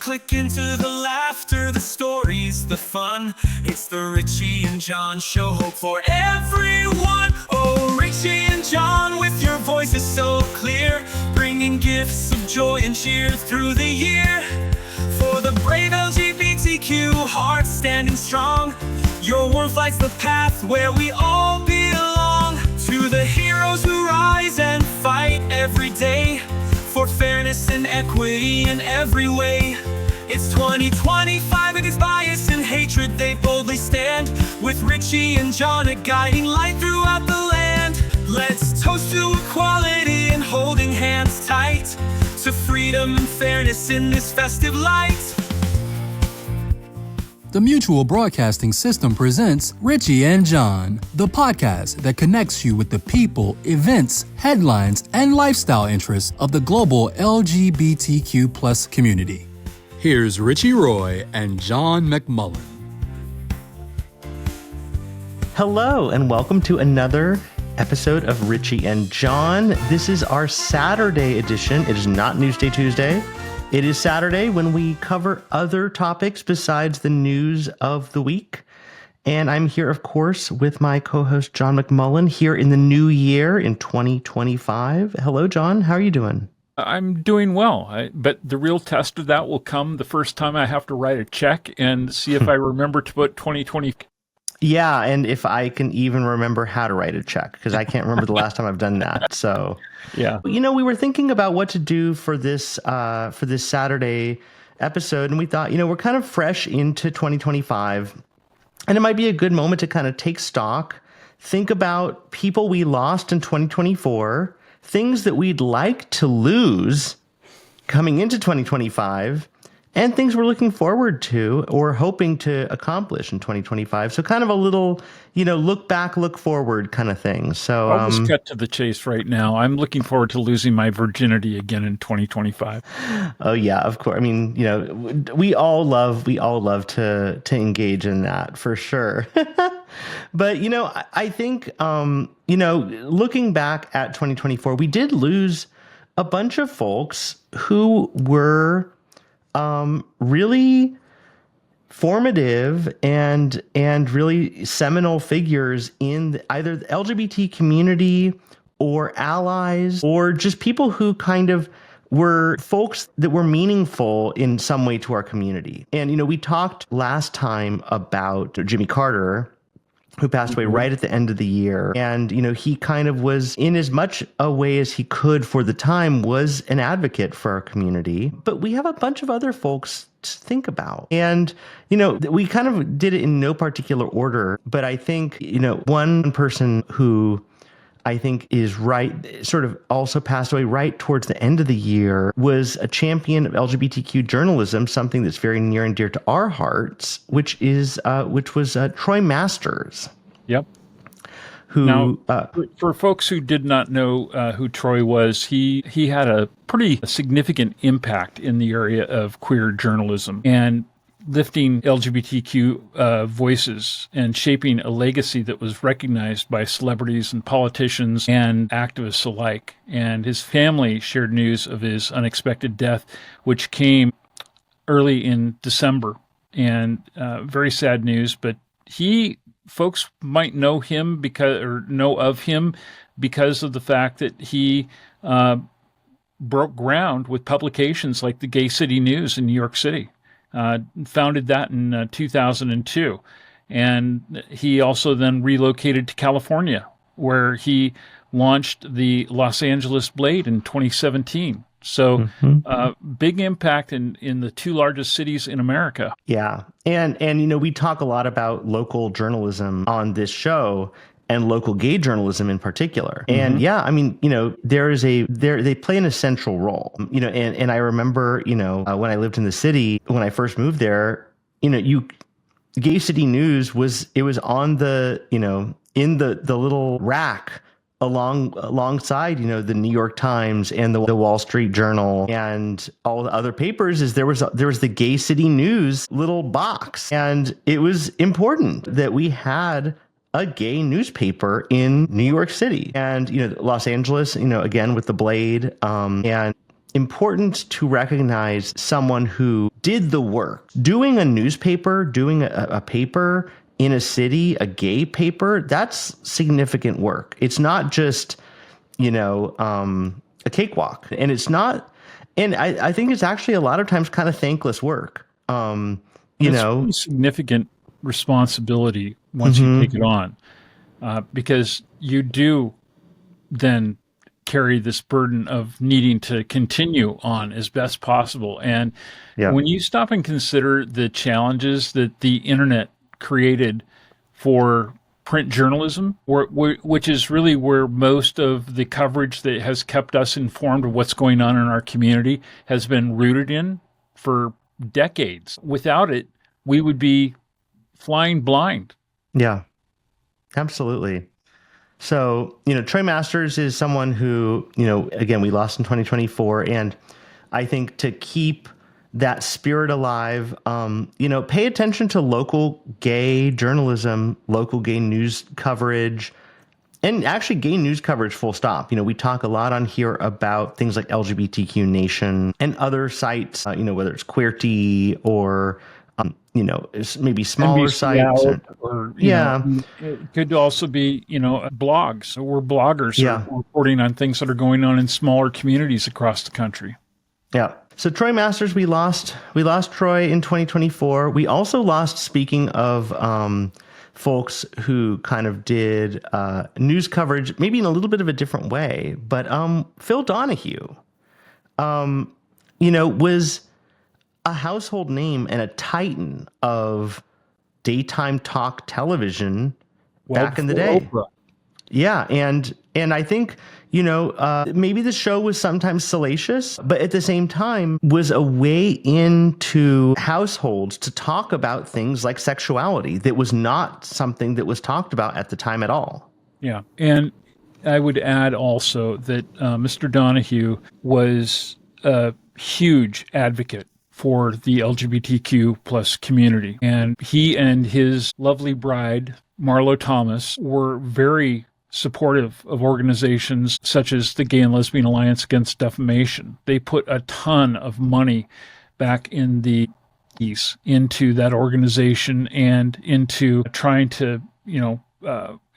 click into the laughter, the stories, the fun. It's the Richie and John show, hope for everyone. Oh, Richie and John, with your voices so clear, bringing gifts of joy and cheer through the year. For the brave LGBTQ hearts standing strong, your warmth lights the path where we all belong. To the heroes who rise and fight every day for fairness and equity in every way. It's 2025, against bias and hatred they boldly stand, with Richie and John a guiding light throughout the land. Let's toast to equality and holding hands tight, to freedom and fairness in this festive light. The Mutual Broadcasting System presents Richie and John, the podcast that connects you with the people, events, headlines, and lifestyle interests of the global LGBTQ+ community. Here's Richie Roy and John McMullen. Hello, and welcome to another episode of Richie and John. This is our Saturday edition. It is not Newsday Tuesday. It is Saturday when we cover other topics besides the news of the week. And I'm here, of course, with my co-host, John McMullen, here in the new year in 2025. Hello, John. How are you doing? I'm doing well, but the real test of that will come the first time I have to write a check and see if I remember to put 2020. Yeah, and if I can even remember how to write a check, because I can't remember the last time I've done that. So, yeah, you know, we were thinking about what to do for this Saturday episode, and we thought, you know, we're kind of fresh into 2025, and it might be a good moment to kind of take stock, think about people we lost in 2024, things that we'd like to lose coming into 2025. And things we're looking forward to or hoping to accomplish in 2025. So kind of a little, you know, look back, look forward kind of thing. So I'll just cut to the chase right now. I'm looking forward to losing my virginity again in 2025. Oh, yeah, of course. I mean, you know, we all love to engage in that for sure. But, you know, I think, you know, looking back at 2024, we did lose a bunch of folks who were really formative and really seminal figures in either the LGBT community or allies or just people who kind of were folks that were meaningful in some way to our community. And, you know, we talked last time about Jimmy Carter, who passed away right at the end of the year. And, you know, he kind of was, in as much a way as he could for the time, was an advocate for our community. But we have a bunch of other folks to think about. And, you know, we kind of did it in no particular order. But I think, you know, one person who I think is right, sort of also passed away right towards the end of the year, was a champion of LGBTQ journalism, something that's very near and dear to our hearts, which was Troy Masters. Yep. Who, now, for folks who did not know who Troy was, he had a pretty significant impact in the area of queer journalism and lifting LGBTQ voices and shaping a legacy that was recognized by celebrities and politicians and activists alike. And his family shared news of his unexpected death, which came early in December. And very sad news, but folks might know him know of him because of the fact that he broke ground with publications like the Gay City News in New York City. Founded that in 2002. And he also then relocated to California, where he launched the Los Angeles Blade in 2017. So big impact in the two largest cities in America. Yeah. And you know, we talk a lot about local journalism on this show, and local gay journalism in particular. And yeah, I mean, you know, they play an essential role, you know, and I remember, you know, when I lived in the city, when I first moved there, you know, Gay City News was on the, you know, in the little rack alongside, you know, the New York Times and the Wall Street Journal and all the other papers. Is there was the Gay City News little box. And it was important that we had a gay newspaper in New York City. And, you know, Los Angeles, you know, again with the Blade, and important to recognize someone who did the work. Doing a newspaper, doing a paper in a city, a gay paper, that's significant work. It's not just, a cakewalk. And it's not, and I think it's actually a lot of times kind of thankless work. It's really significant responsibility once you take it on, because you do then carry this burden of needing to continue on as best possible. And when you stop and consider the challenges that the internet created for print journalism, which is really where most of the coverage that has kept us informed of what's going on in our community has been rooted in for decades. Without it, we would be flying blind. Yeah, absolutely. So, Troy Masters is someone who, again, we lost in 2024. And I think to keep that spirit alive, pay attention to local gay journalism, local gay news coverage, and actually gay news coverage full stop. We talk a lot on here about things like LGBTQ Nation and other sites, whether it's Queerty or maybe smaller NBC sites. Or it could also be, blogs. So we're bloggers reporting on things that are going on in smaller communities across the country. Yeah. So Troy Masters, we lost Troy in 2024. We also lost, speaking of folks who kind of did news coverage, maybe in a little bit of a different way, but Phil Donahue, was a household name and a titan of daytime talk television back in the day. Oprah. Yeah. And I think, maybe the show was sometimes salacious, but at the same time was a way into households to talk about things like sexuality that was not something that was talked about at the time at all. Yeah. And I would add also that Mr. Donahue was a huge advocate for the LGBTQ plus community. And he and his lovely bride, Marlo Thomas, were very supportive of organizations such as the Gay and Lesbian Alliance Against Defamation. They put a ton of money back in the East into that organization and into trying to,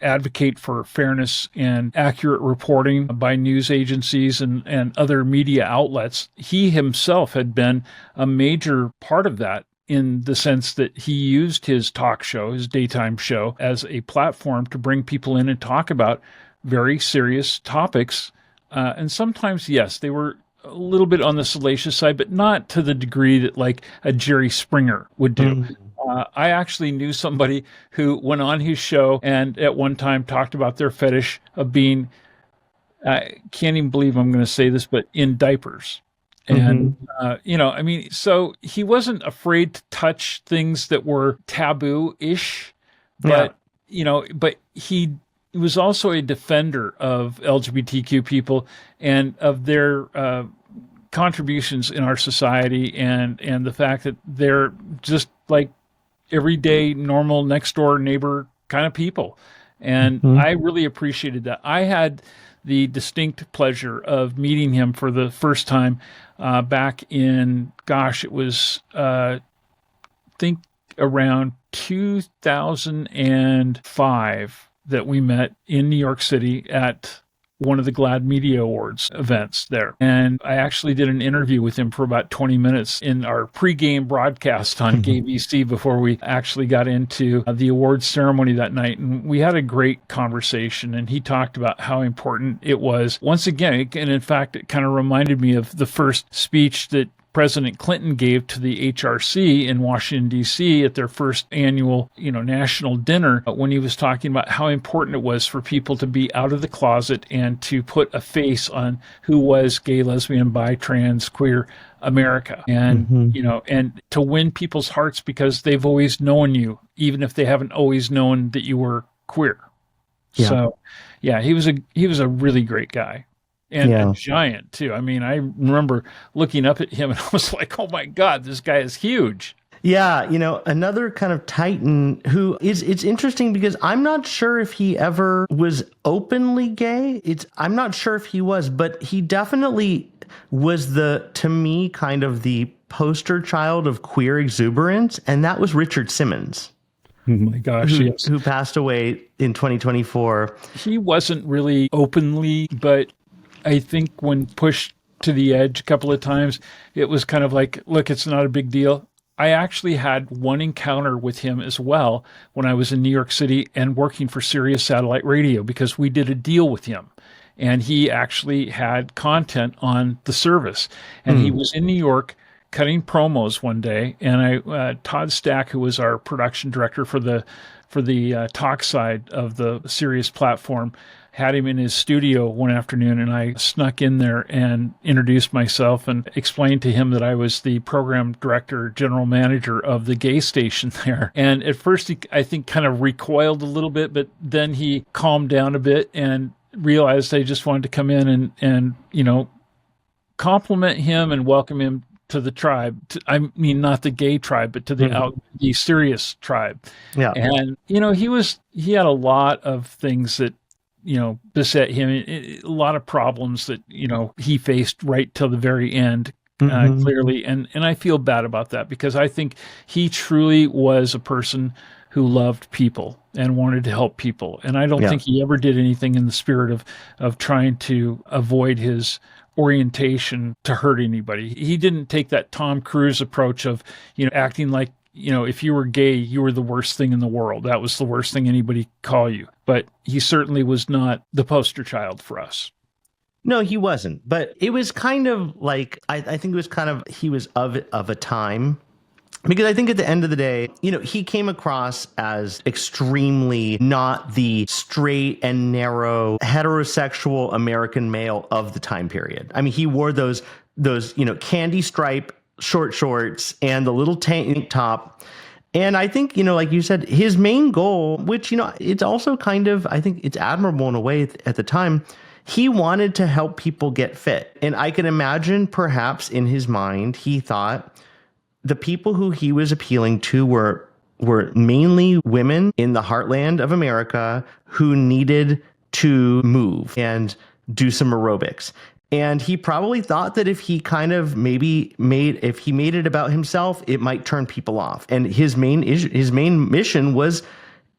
advocate for fairness and accurate reporting by news agencies and other media outlets. He himself had been a major part of that in the sense that he used his talk show, his daytime show, as a platform to bring people in and talk about very serious topics. And sometimes, yes, they were a little bit on the salacious side, but not to the degree that like a Jerry Springer would do. Mm-hmm. I actually knew somebody who went on his show and at one time talked about their fetish of being, I can't even believe I'm going to say this, but in diapers. And, so he wasn't afraid to touch things that were taboo-ish, but, but he was also a defender of LGBTQ people and of their contributions in our society and the fact that they're just like everyday, normal, next-door neighbor kind of people. And I really appreciated that. I had the distinct pleasure of meeting him for the first time back in, it was, I think, around 2005 that we met in New York City at one of the GLAAD Media Awards events there. And I actually did an interview with him for about 20 minutes in our pregame broadcast on KBC before we actually got into the awards ceremony that night. And we had a great conversation, and he talked about how important it was. Once again, and in fact, it kind of reminded me of the first speech that President Clinton gave to the HRC in Washington, D.C. at their first annual, national dinner when he was talking about how important it was for people to be out of the closet and to put a face on who was gay, lesbian, bi, trans, queer America. And, and to win people's hearts because they've always known you, even if they haven't always known that you were queer. Yeah. So, he was a really great guy. And a giant, too. I mean, I remember looking up at him and I was like, oh, my God, this guy is huge. Yeah, another kind of titan who it's interesting because I'm not sure if he ever was openly gay. I'm not sure if he was, but he definitely was to me, kind of the poster child of queer exuberance, and that was Richard Simmons. Oh my gosh, yes. Who passed away in 2024. He wasn't really openly, but I think when pushed to the edge a couple of times, it was kind of like, look, it's not a big deal. I actually had one encounter with him as well when I was in New York City and working for Sirius Satellite Radio, because we did a deal with him. And he actually had content on the service. And he was in New York cutting promos one day. And Todd Stack, who was our production director for the talk side of the Sirius platform, had him in his studio one afternoon, and I snuck in there and introduced myself and explained to him that I was the program director, general manager of the gay station there. And at first he, I think, kind of recoiled a little bit, but then he calmed down a bit and realized I just wanted to come in and compliment him and welcome him to the tribe. I mean, not the gay tribe, but to the Sirius tribe. Yeah. And, he had a lot of things that, beset him, a lot of problems that, he faced right till the very end, clearly. And I feel bad about that, because I think he truly was a person who loved people and wanted to help people. And I don't think he ever did anything in the spirit of trying to avoid his orientation to hurt anybody. He didn't take that Tom Cruise approach of, acting like, if you were gay, you were the worst thing in the world. That was the worst thing anybody could call you. But he certainly was not the poster child for us. No, he wasn't. But it was kind of like, I think it was kind of, he was of a time. Because I think at the end of the day, he came across as extremely not the straight and narrow heterosexual American male of the time period. I mean, he wore those candy stripe short shorts and the little tank top. And I think, like you said, his main goal, which, it's also kind of, I think it's admirable in a way at the time, he wanted to help people get fit. And I can imagine perhaps in his mind, he thought the people who he was appealing to were mainly women in the heartland of America who needed to move and do some aerobics. And he probably thought that if he kind of made it about himself, it might turn people off. And his main mission was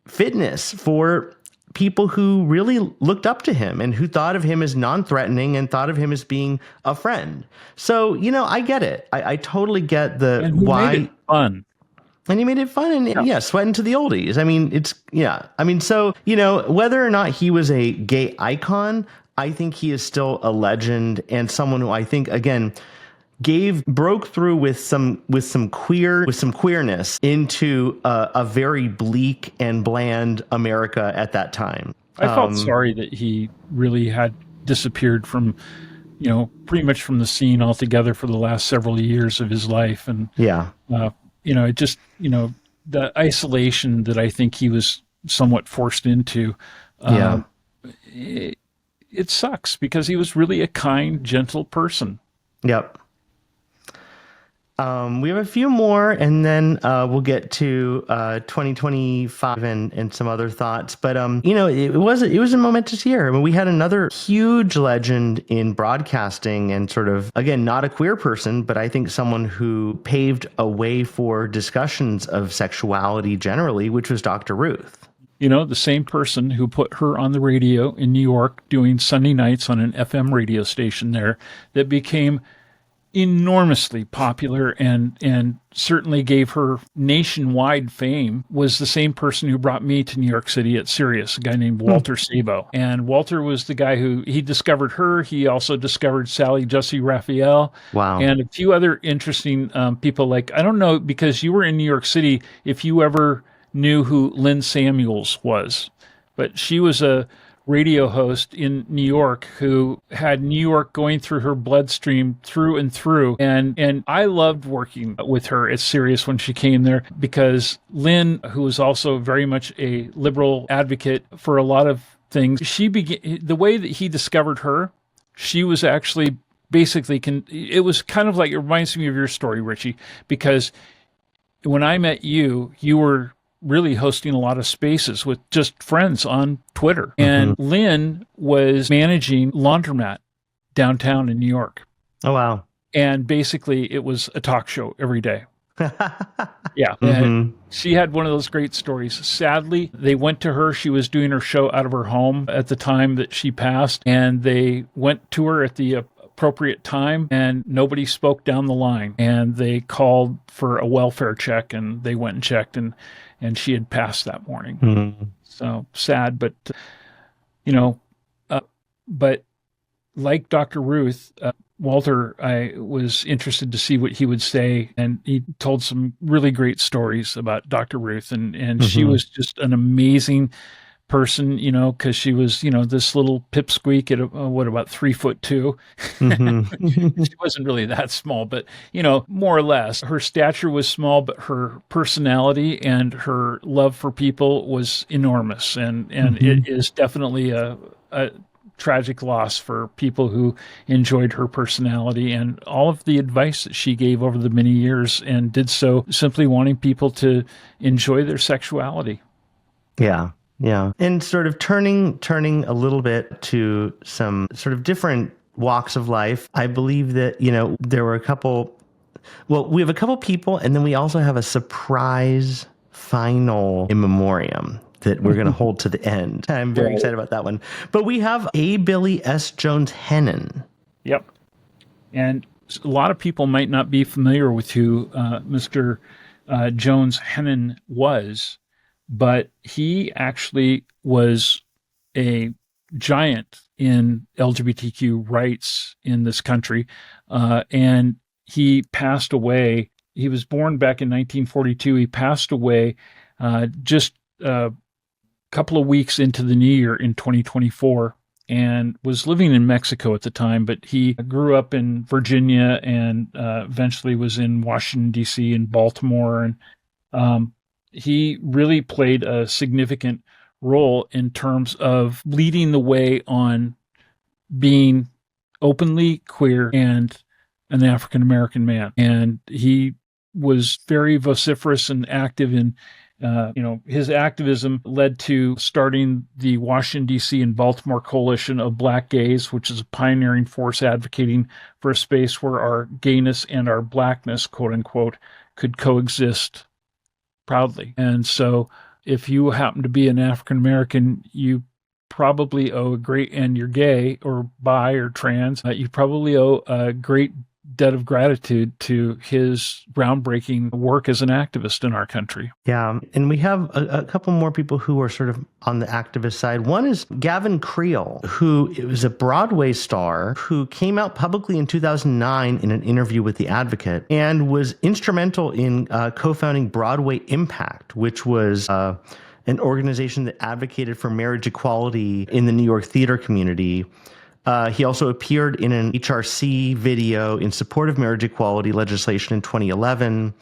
fitness for people who really looked up to him and who thought of him as non-threatening and thought of him as being a friend. So, I get it. I totally get why. Made it fun. And he made it fun and sweating to the oldies. I mean, so, whether or not he was a gay icon, I think he is still a legend and someone who I think, again, broke through with some queerness into a very bleak and bland America at that time. I felt sorry that he really had disappeared from, pretty much from the scene altogether for the last several years of his life. And, it just, the isolation that I think he was somewhat forced into, it sucks because he was really a kind, gentle person. Yep. We have a few more, and then we'll get to 2025 and some other thoughts. But it was a momentous year. I mean, we had another huge legend in broadcasting, and sort of, again, not a queer person, but I think someone who paved a way for discussions of sexuality generally, which was Dr. Ruth. The same person who put her on the radio in New York doing Sunday nights on an FM radio station there that became enormously popular and certainly gave her nationwide fame, was the same person who brought me to New York City at Sirius, a guy named Walter Sabo. And Walter was the guy he discovered her. He also discovered Sally Jesse Raphael. Wow. And a few other interesting people. Like, I don't know, because you were in New York City, if you ever knew who Lynn Samuels was, but she was a radio host in New York who had New York going through her bloodstream through and through. And I loved working with her at Sirius when she came there, because Lynn, who was also very much a liberal advocate for a lot of things, the way that he discovered her, she was actually basically, it was kind of like, it reminds me of your story, Richie, because when I met you, you were really hosting a lot of spaces with just friends on Twitter. And Lynn was managing Laundromat downtown in New York. Oh, wow. And basically, it was a talk show every day. Yeah. Mm-hmm. She had one of those great stories. Sadly, they went to her. She was doing her show out of her home at the time that she passed, and they went to her at the appropriate time, and nobody spoke down the line. And they called for a welfare check, and they went and checked, and she had passed that morning. Mm-hmm. So sad, but, but like Dr. Ruth, Walter, I was interested to see what he would say, and he told some really great stories about Dr. Ruth, and she was just an amazing person, because she was, this little pipsqueak at about 3'2". Mm-hmm. She wasn't really that small, but more or less. Her stature was small, but her personality and her love for people was enormous, and it is definitely a tragic loss for people who enjoyed her personality and all of the advice that she gave over the many years, and did so simply wanting people to enjoy their sexuality. Yeah. Yeah. And sort of turning a little bit to some sort of different walks of life. I believe that, there were we have a couple people, and then we also have a surprise final in memoriam that we're going to hold to the end. I'm very excited about that one. But we have A. Billy S. Jones Hennon. Yep. And a lot of people might not be familiar with who Mr. Jones Hennon was, but he actually was a giant in LGBTQ rights in this country. And he passed away. He was born back in 1942. He passed away just couple of weeks into the new year in 2024, and was living in Mexico at the time, but he grew up in Virginia and eventually was in Washington, D.C. and Baltimore. And he really played a significant role in terms of leading the way on being openly queer and an African-American man. And he was very vociferous and active in his activism led to starting the Washington, D.C. and Baltimore Coalition of Black Gays, which is a pioneering force advocating for a space where our gayness and our blackness, quote unquote, could coexist proudly. And so if you happen to be an African American, you probably owe and you're gay or bi or trans, you probably owe a great debt of gratitude to his groundbreaking work as an activist in our country. Yeah. And we have a couple more people who are sort of on the activist side. One is Gavin Creel, who was a Broadway star who came out publicly in 2009 in an interview with The Advocate, and was instrumental in co-founding Broadway Impact, which was an organization that advocated for marriage equality in the New York theater community. He also appeared in an HRC video in support of marriage equality legislation in 2011,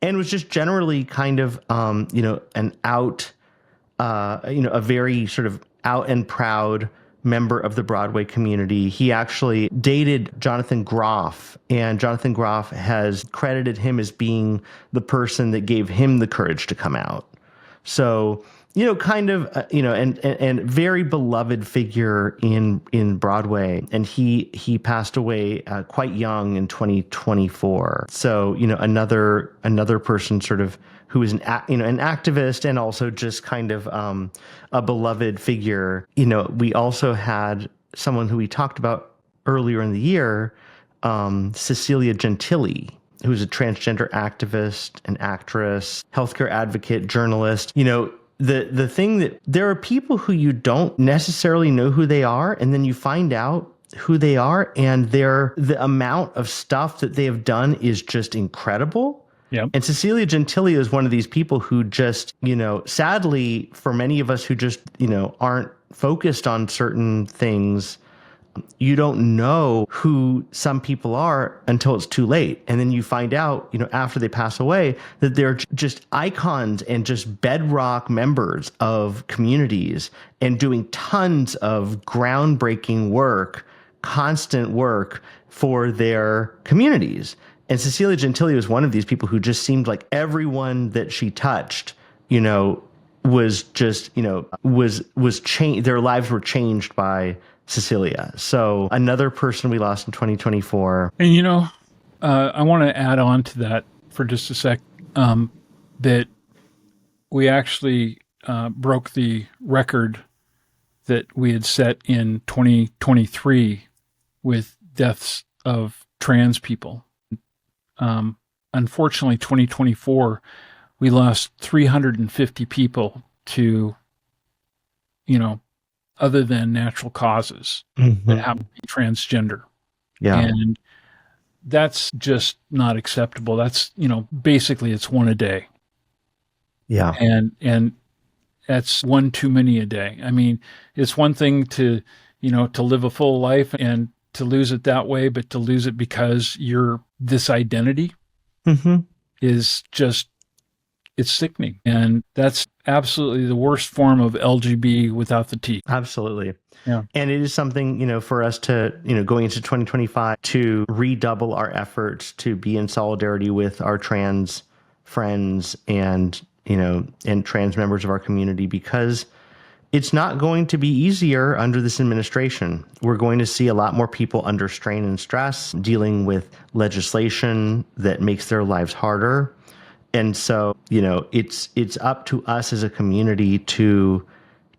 and was just generally kind of, a very sort of out and proud member of the Broadway community. He actually dated Jonathan Groff, and Jonathan Groff has credited him as being the person that gave him the courage to come out. So, and very beloved figure in Broadway. And he passed away quite young in 2024. So, another person sort of who is an activist and also just kind of a beloved figure. We also had someone who we talked about earlier in the year, Cecilia Gentili, who's a transgender activist, an actress, healthcare advocate, journalist. The thing that there are people who you don't necessarily know who they are, and then you find out who they are, and the amount of stuff that they have done is just incredible. Yeah. And Cecilia Gentili is one of these people who just, sadly for many of us who just, aren't focused on certain things, you don't know who some people are until it's too late. And then you find out, after they pass away, that they're just icons and just bedrock members of communities and doing tons of groundbreaking work, constant work for their communities. And Cecilia Gentili was one of these people who just seemed like everyone that she touched, was just, was changed. Their lives were changed by Cecilia. So another person we lost in 2024. And I want to add on to that for just a sec, that we actually broke the record that we had set in 2023 with deaths of trans people. Unfortunately, 2024, we lost 350 people to, other than natural causes that happen to be transgender. Yeah. And that's just not acceptable. That's, basically it's one a day. Yeah. And that's one too many a day. I mean, it's one thing to live a full life and to lose it that way, but to lose it because you're this identity is just, it's sickening. And that's absolutely the worst form of LGB without the T. Absolutely. Yeah. And it is something, for us to, going into 2025 to redouble our efforts to be in solidarity with our trans friends and trans members of our community, because it's not going to be easier under this administration. We're going to see a lot more people under strain and stress, dealing with legislation that makes their lives harder. And so, it's up to us as a community to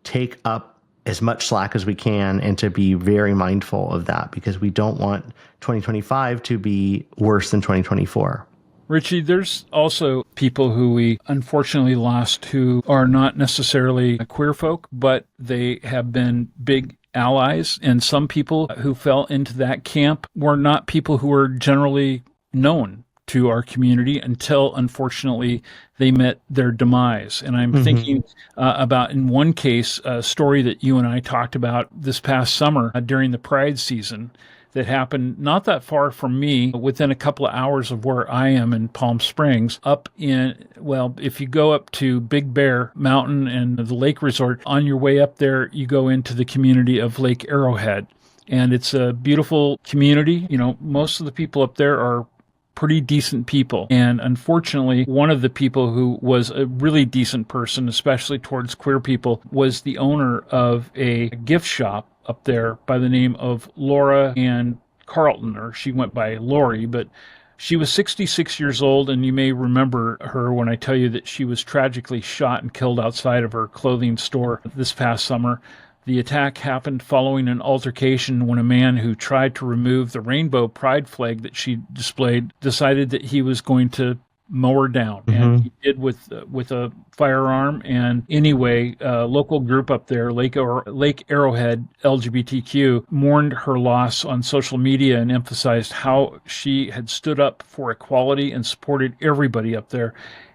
take up as much slack as we can and to be very mindful of that, because we don't want 2025 to be worse than 2024. Richie, there's also people who we unfortunately lost who are not necessarily queer folk, but they have been big allies. And some people who fell into that camp were not people who were generally known to our community until, unfortunately, they met their demise. And I'm thinking about, in one case, a story that you and I talked about this past summer during the Pride season that happened not that far from me, within a couple of hours of where I am in Palm Springs, if you go up to Big Bear Mountain and the lake resort, on your way up there, you go into the community of Lake Arrowhead. And it's a beautiful community. Most of the people up there are pretty decent people. And unfortunately, one of the people who was a really decent person, especially towards queer people, was the owner of a gift shop up there by the name of Laura Ann Carlton, or she went by Lori, but she was 66 years old, and you may remember her when I tell you that she was tragically shot and killed outside of her clothing store this past summer. The attack happened following an altercation when a man who tried to remove the rainbow pride flag that she displayed decided that he was going to mow her down, and he did with a firearm. And anyway, a local group up there, Lake Arrowhead LGBTQ, mourned her loss on social media and emphasized how she had stood up for equality and supported everybody up there.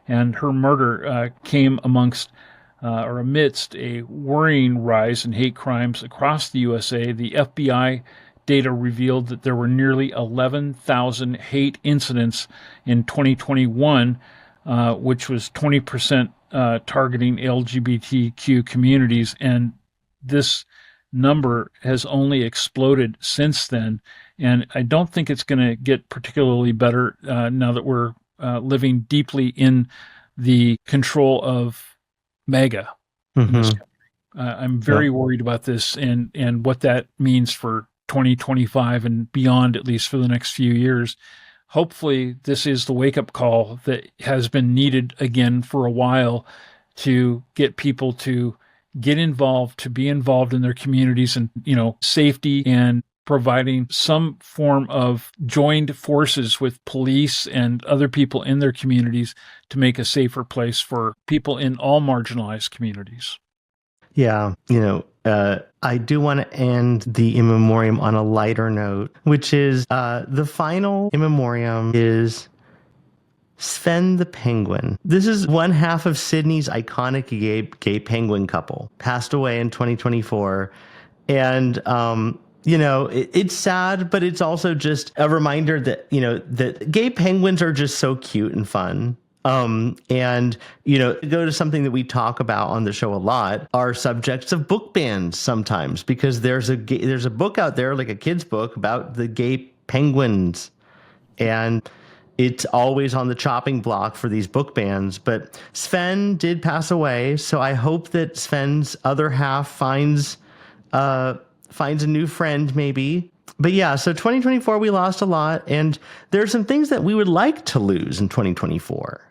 And her murder came amidst a worrying rise in hate crimes across the USA. The FBI data revealed that there were nearly 11,000 hate incidents in 2021, which was 20% targeting LGBTQ communities. And this number has only exploded since then. And I don't think it's going to get particularly better now that we're living deeply in the control of MAGA in this country. I'm very worried about this and what that means for 2025 and beyond, at least for the next few years. Hopefully, this is the wake-up call that has been needed again for a while to get people to get involved, to be involved in their communities and, safety, and providing some form of joined forces with police and other people in their communities to make a safer place for people in all marginalized communities. Yeah, I do want to end the in memoriam on a lighter note, which is the final in memoriam is Sven the Penguin. This is one half of Sydney's iconic gay penguin couple, passed away in 2024. And, it's sad, but it's also just a reminder that, that gay penguins are just so cute and fun. And go to something that we talk about on the show a lot, are subjects of book bans sometimes, because there's a book out there, like a kid's book, about the gay penguins, and it's always on the chopping block for these book bans. But Sven did pass away, so I hope that Sven's other half finds finds a new friend maybe. But yeah, so 2024, we lost a lot. And there are some things that we would like to lose in 2024.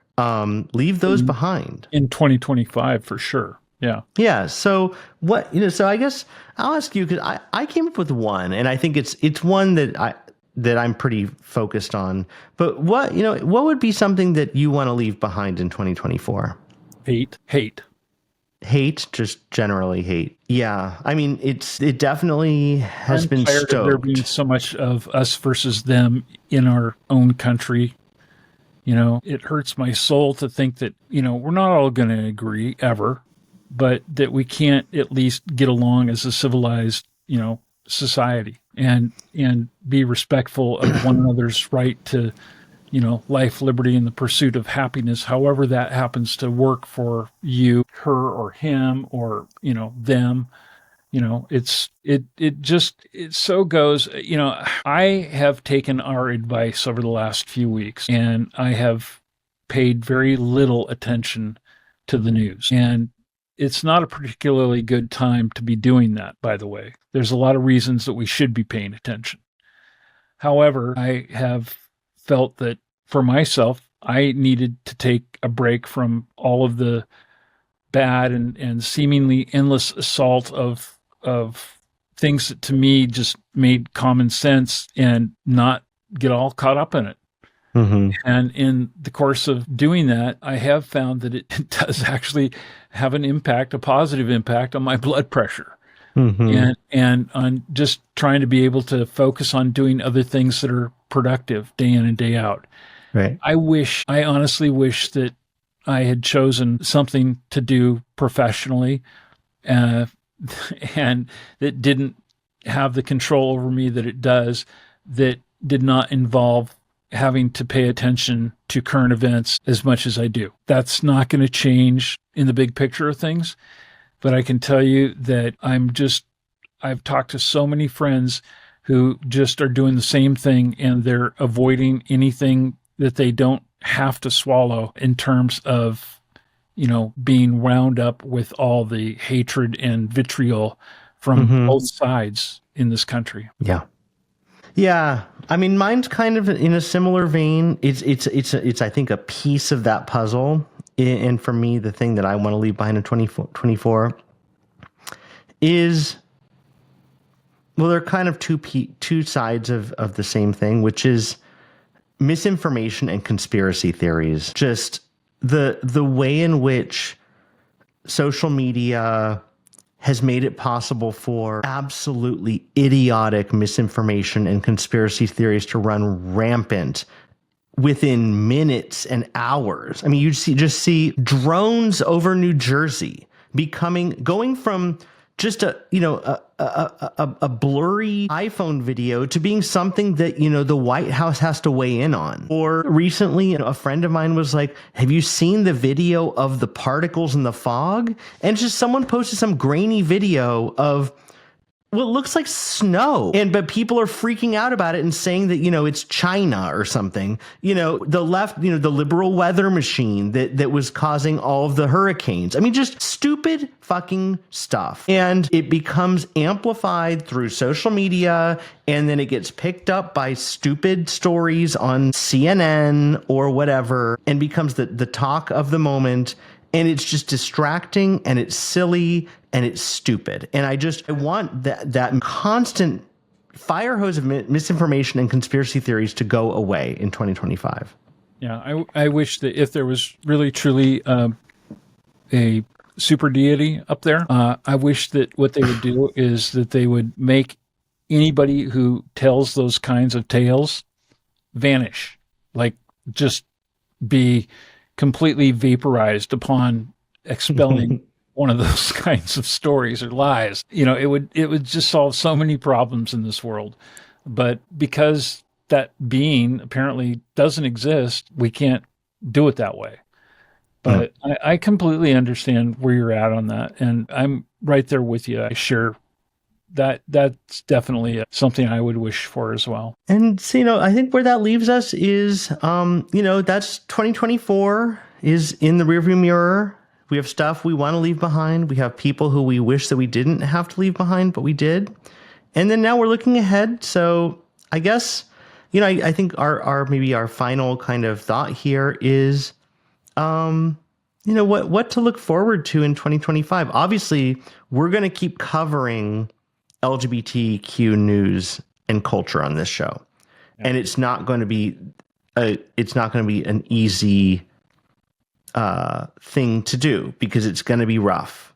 Leave those behind. In 2025, for sure. Yeah. Yeah. So what, so I guess I'll ask you, because I came up with one, and I think it's one that I'm pretty focused on. But what would be something that you want to leave behind in 2024? Hate, just generally hate. Yeah. I mean, it definitely has been tired stoked. of there being so much of us versus them in our own country. It hurts my soul to think that, we're not all going to agree ever, but that we can't at least get along as a civilized, society and be respectful of one another's right to, life, liberty, and the pursuit of happiness, however that happens to work for you, her or him, or, them. It so goes, I have taken our advice over the last few weeks, and I have paid very little attention to the news. And it's not a particularly good time to be doing that, by the way. There's a lot of reasons that we should be paying attention. However, I have felt that for myself, I needed to take a break from all of the bad and seemingly endless assault of things that to me just made common sense and not get all caught up in it. Mm-hmm. And in the course of doing that, I have found that it does actually have a positive impact on my blood pressure. Mm-hmm. And on just trying to be able to focus on doing other things that are productive day in and day out. Right. I honestly wish that I had chosen something to do professionally, and that didn't have the control over me that it does, that did not involve having to pay attention to current events as much as I do. That's not going to change in the big picture of things, but I can tell you that I've talked to so many friends who just are doing the same thing, and they're avoiding anything that they don't have to swallow in terms of, being wound up with all the hatred and vitriol from both sides in this country. Yeah. Yeah. I mean, mine's kind of in a similar vein. It's I think a piece of that puzzle. And for me, the thing that I want to leave behind in 2024 is, well, they're kind of two sides of the same thing, which is misinformation and conspiracy theories. Just the way in which social media has made it possible for absolutely idiotic misinformation and conspiracy theories to run rampant within minutes and hours. I mean, you just see drones over New Jersey going from just a blurry iPhone video to being something that, the White House has to weigh in on. Or recently, a friend of mine was like, have you seen the video of the particles in the fog? And just someone posted some grainy video of what looks like snow. But people are freaking out about it and saying that, it's China or something. The left, the liberal weather machine that was causing all of the hurricanes. I mean, just stupid fucking stuff. And it becomes amplified through social media, and then it gets picked up by stupid stories on CNN or whatever, and becomes the talk of the moment. And it's just distracting, and it's silly, and it's stupid. And I want that constant fire hose of misinformation and conspiracy theories to go away in 2025. Yeah, I wish that if there was really, truly a super deity up there, I wish that what they would do is that they would make anybody who tells those kinds of tales vanish, like just be completely vaporized upon expelling one of those kinds of stories or lies. It would just solve so many problems in this world. But because that being apparently doesn't exist, we can't do it that way. But I completely understand where you're at on that, and I'm right there with you. I share that's definitely something I would wish for as well. And so, I think where that leaves us is, that's 2024 is in the rearview mirror. We have stuff we want to leave behind. We have people who we wish that we didn't have to leave behind, but we did. And then now we're looking ahead. So I guess, I think maybe our final kind of thought here is, what to look forward to in 2025. Obviously, we're going to keep covering LGBTQ news and culture on this show. Yeah. And it's not going to be an easy thing to do, because it's going to be rough.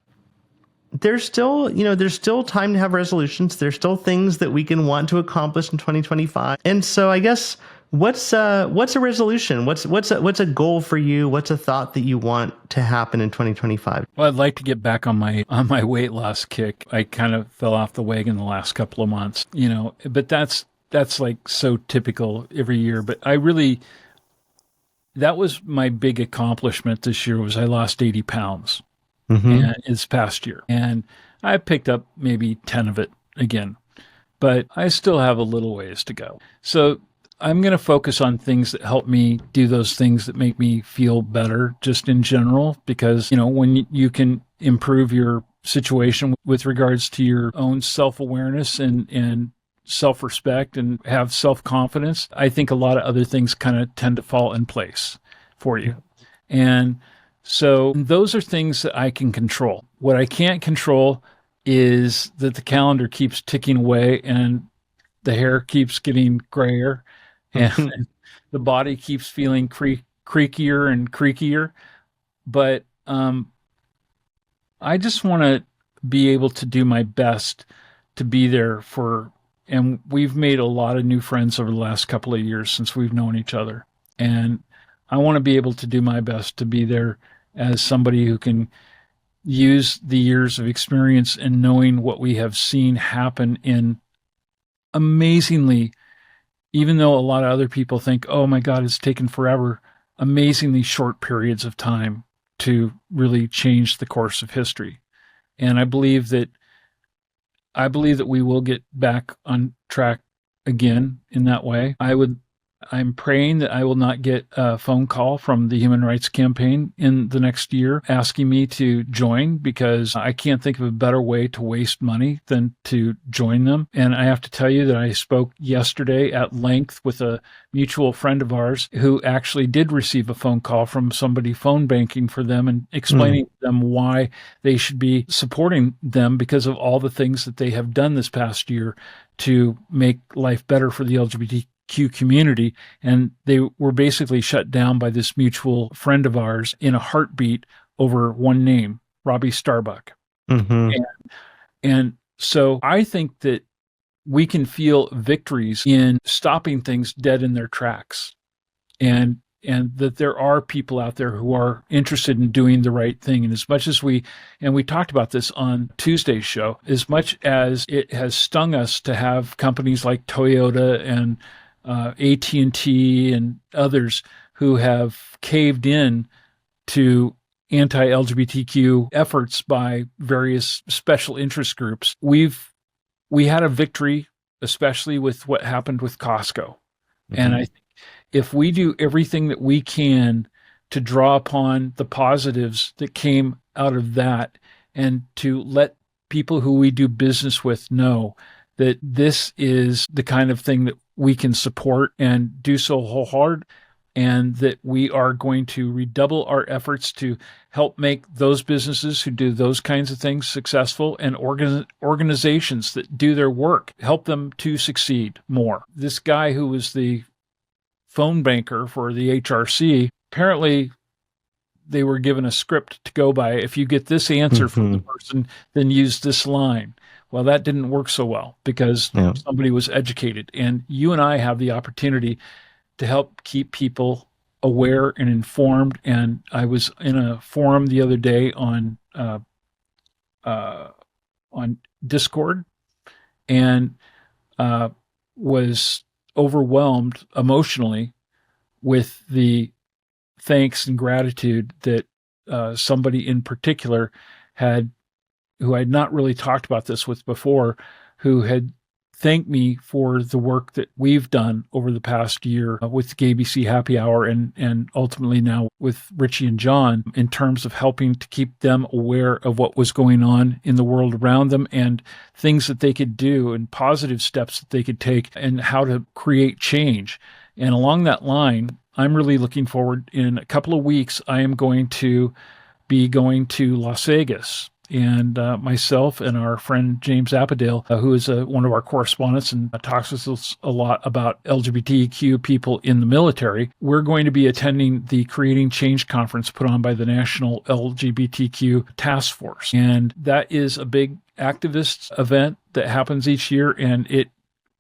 There's still time to have resolutions. There's still things that we can want to accomplish in 2025. And so I guess, what's a resolution? What's a goal for you? What's a thought that you want to happen in 2025? Well, I'd like to get back on my weight loss kick. I kind of fell off the wagon the last couple of months, but that's like so typical every year. But that was my big accomplishment this year, was I lost 80 pounds. And this past year. And I picked up maybe 10 of it again, but I still have a little ways to go. So I'm going to focus on things that help me do those things that make me feel better, just in general, because, when you can improve your situation with regards to your own self-awareness and self-respect and have self-confidence, I think a lot of other things kind of tend to fall in place for you. And so those are things that I can control. What I can't control is that the calendar keeps ticking away and the hair keeps getting grayer and the body keeps feeling creakier and creakier. But I just want to be able to do my best to be there and we've made a lot of new friends over the last couple of years since we've known each other. And I want to be able to do my best to be there as somebody who can use the years of experience and knowing what we have seen happen in amazingly, even though a lot of other people think, oh my God, it's taken forever, amazingly short periods of time to really change the course of history. And I believe that we will get back on track again in that way. I'm praying that I will not get a phone call from the Human Rights Campaign in the next year asking me to join, because I can't think of a better way to waste money than to join them. And I have to tell you that I spoke yesterday at length with a mutual friend of ours who actually did receive a phone call from somebody phone banking for them and explaining to them why they should be supporting them because of all the things that they have done this past year to make life better for the LGBTQ community. And they were basically shut down by this mutual friend of ours in a heartbeat over one name, Robbie Starbuck. And so I think that we can feel victories in stopping things dead in their tracks, and that there are people out there who are interested in doing the right thing. And as much as we talked about this on Tuesday's show, as much as it has stung us to have companies like Toyota and AT&T and others who have caved in to anti-LGBTQ efforts by various special interest groups, we had a victory, especially with what happened with Costco. And I think if we do everything that we can to draw upon the positives that came out of that, and to let people who we do business with know that this is the kind of thing that we can support and do so wholehearted, and that we are going to redouble our efforts to help make those businesses who do those kinds of things successful, and organizations that do their work, help them to succeed more. This guy who was the phone banker for the HRC, apparently they were given a script to go by. If you get this answer from the person, then use this line. Well, that didn't work so well because somebody was educated. And you and I have the opportunity to help keep people aware and informed. And I was in a forum the other day on Discord, and was overwhelmed emotionally with the thanks and gratitude that somebody in particular who I had not really talked about this with before, who had thank me for the work that we've done over the past year with the ABC Happy Hour and ultimately now with Richie and John in terms of helping to keep them aware of what was going on in the world around them and things that they could do and positive steps that they could take and how to create change. And along that line, I'm really looking forward. In a couple of weeks, I am going to be going to Las Vegas. And myself and our friend James Appadale, who is one of our correspondents and talks with us a lot about LGBTQ people in the military, we're going to be attending the Creating Change Conference put on by the National LGBTQ Task Force. And that is a big activist event that happens each year. And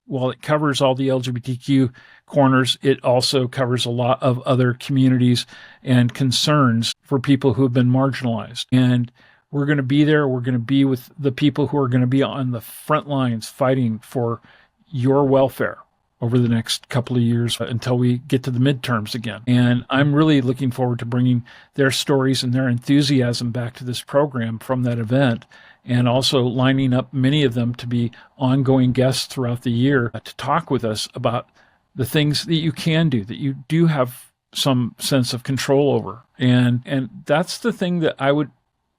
while it covers all the LGBTQ corners, it also covers a lot of other communities and concerns for people who have been marginalized. And we're going to be there. We're going to be with the people who are going to be on the front lines fighting for your welfare over the next couple of years until we get to the midterms again. And I'm really looking forward to bringing their stories and their enthusiasm back to this program from that event, and also lining up many of them to be ongoing guests throughout the year to talk with us about the things that you can do, that you do have some sense of control over. And that's the thing that I would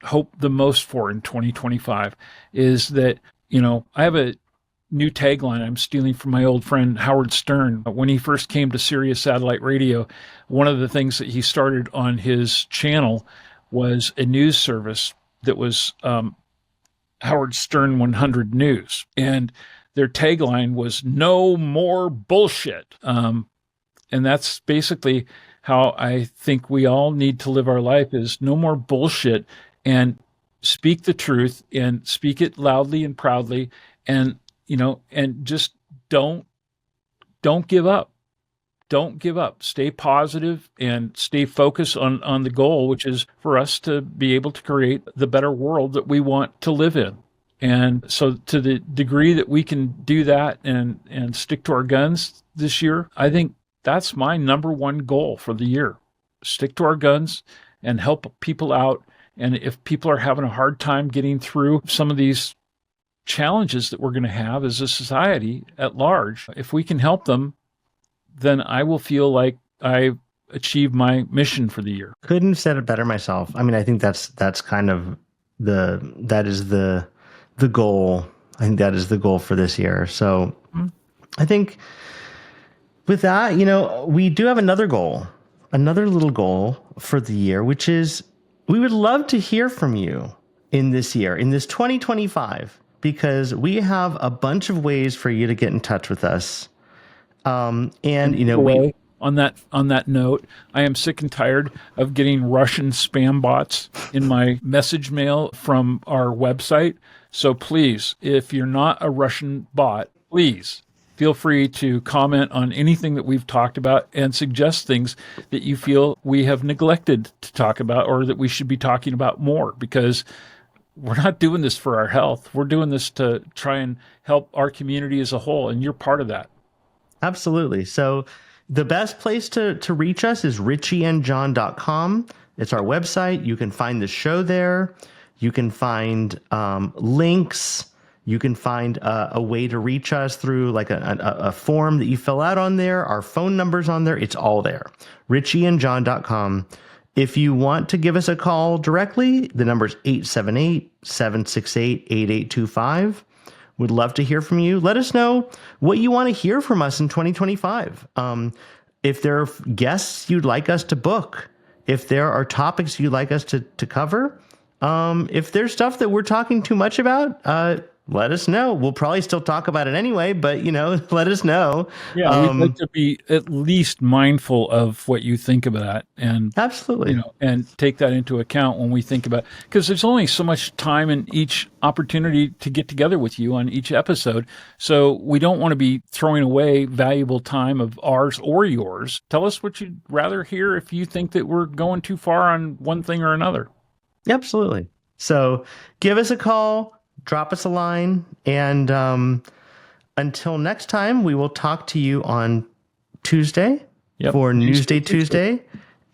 hope the most for in 2025 is that, I have a new tagline I'm stealing from my old friend Howard Stern. When he first came to Sirius Satellite Radio, one of the things that he started on his channel was a news service that was Howard Stern 100 News. And their tagline was "No more bullshit." And that's basically how I think we all need to live our life, is no more bullshit, and speak the truth and speak it loudly and proudly, and and just don't give up. Don't give up. Stay positive and stay focused on the goal, which is for us to be able to create the better world that we want to live in. And so to the degree that we can do that and stick to our guns this year, I think that's my number one goal for the year. Stick to our guns and help people out. And if people are having a hard time getting through some of these challenges that we're going to have as a society at large, if we can help them, then I will feel like I achieved my mission for the year. Couldn't have said it better myself. I mean, I think that's kind of that is the goal. I think that is the goal for this year. So I think with that, we do have another goal, another little goal for the year, which is we would love to hear from you in this year, in this 2025, because we have a bunch of ways for you to get in touch with us. On that note, I am sick and tired of getting Russian spam bots in my message mail from our website. So please, if you're not a Russian bot, please feel free to comment on anything that we've talked about and suggest things that you feel we have neglected to talk about or that we should be talking about more, because we're not doing this for our health. We're doing this to try and help our community as a whole, and you're part of that. Absolutely. So the best place to reach us is richieandjohn.com. It's our website. You can find the show there. You can find links. You can find a way to reach us through like a form that you fill out on there. Our phone number's on there. It's all there. richieandjohn.com. If you want to give us a call directly, the number is 878-768-8825. Would love to hear from you. Let us know what you want to hear from us in 2025. If there are guests you'd like us to book, if there are topics you'd like us to cover, if there's stuff that we're talking too much about, let us know. We'll probably still talk about it anyway, but, let us know. Yeah, we'd like to be at least mindful of what you think about that, and absolutely, and take that into account when we think about, because there's only so much time in each opportunity to get together with you on each episode. So we don't want to be throwing away valuable time of ours or yours. Tell us what you'd rather hear if you think that we're going too far on one thing or another. Absolutely. So give us a call. Drop us a line, and until next time, we will talk to you on Tuesday for Newsday Tuesday,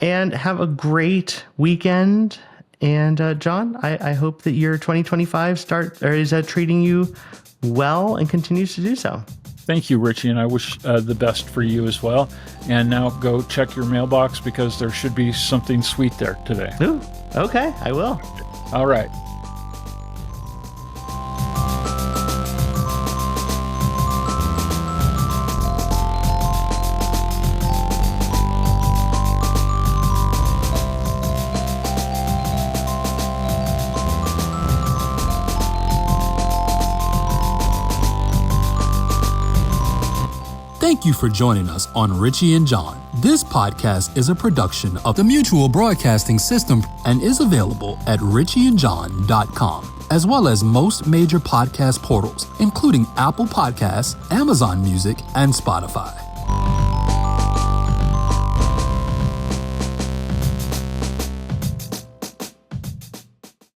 and have a great weekend, And John, I hope that your 2025 is treating you well and continues to do so. Thank you, Richie, and I wish the best for you as well. And now go check your mailbox because there should be something sweet there today. Ooh, okay, I will. All right. Thank you for joining us on Richie and John. This podcast is a production of the Mutual Broadcasting System and is available at richieandjohn.com, as well as most major podcast portals, including Apple Podcasts, Amazon Music, and Spotify.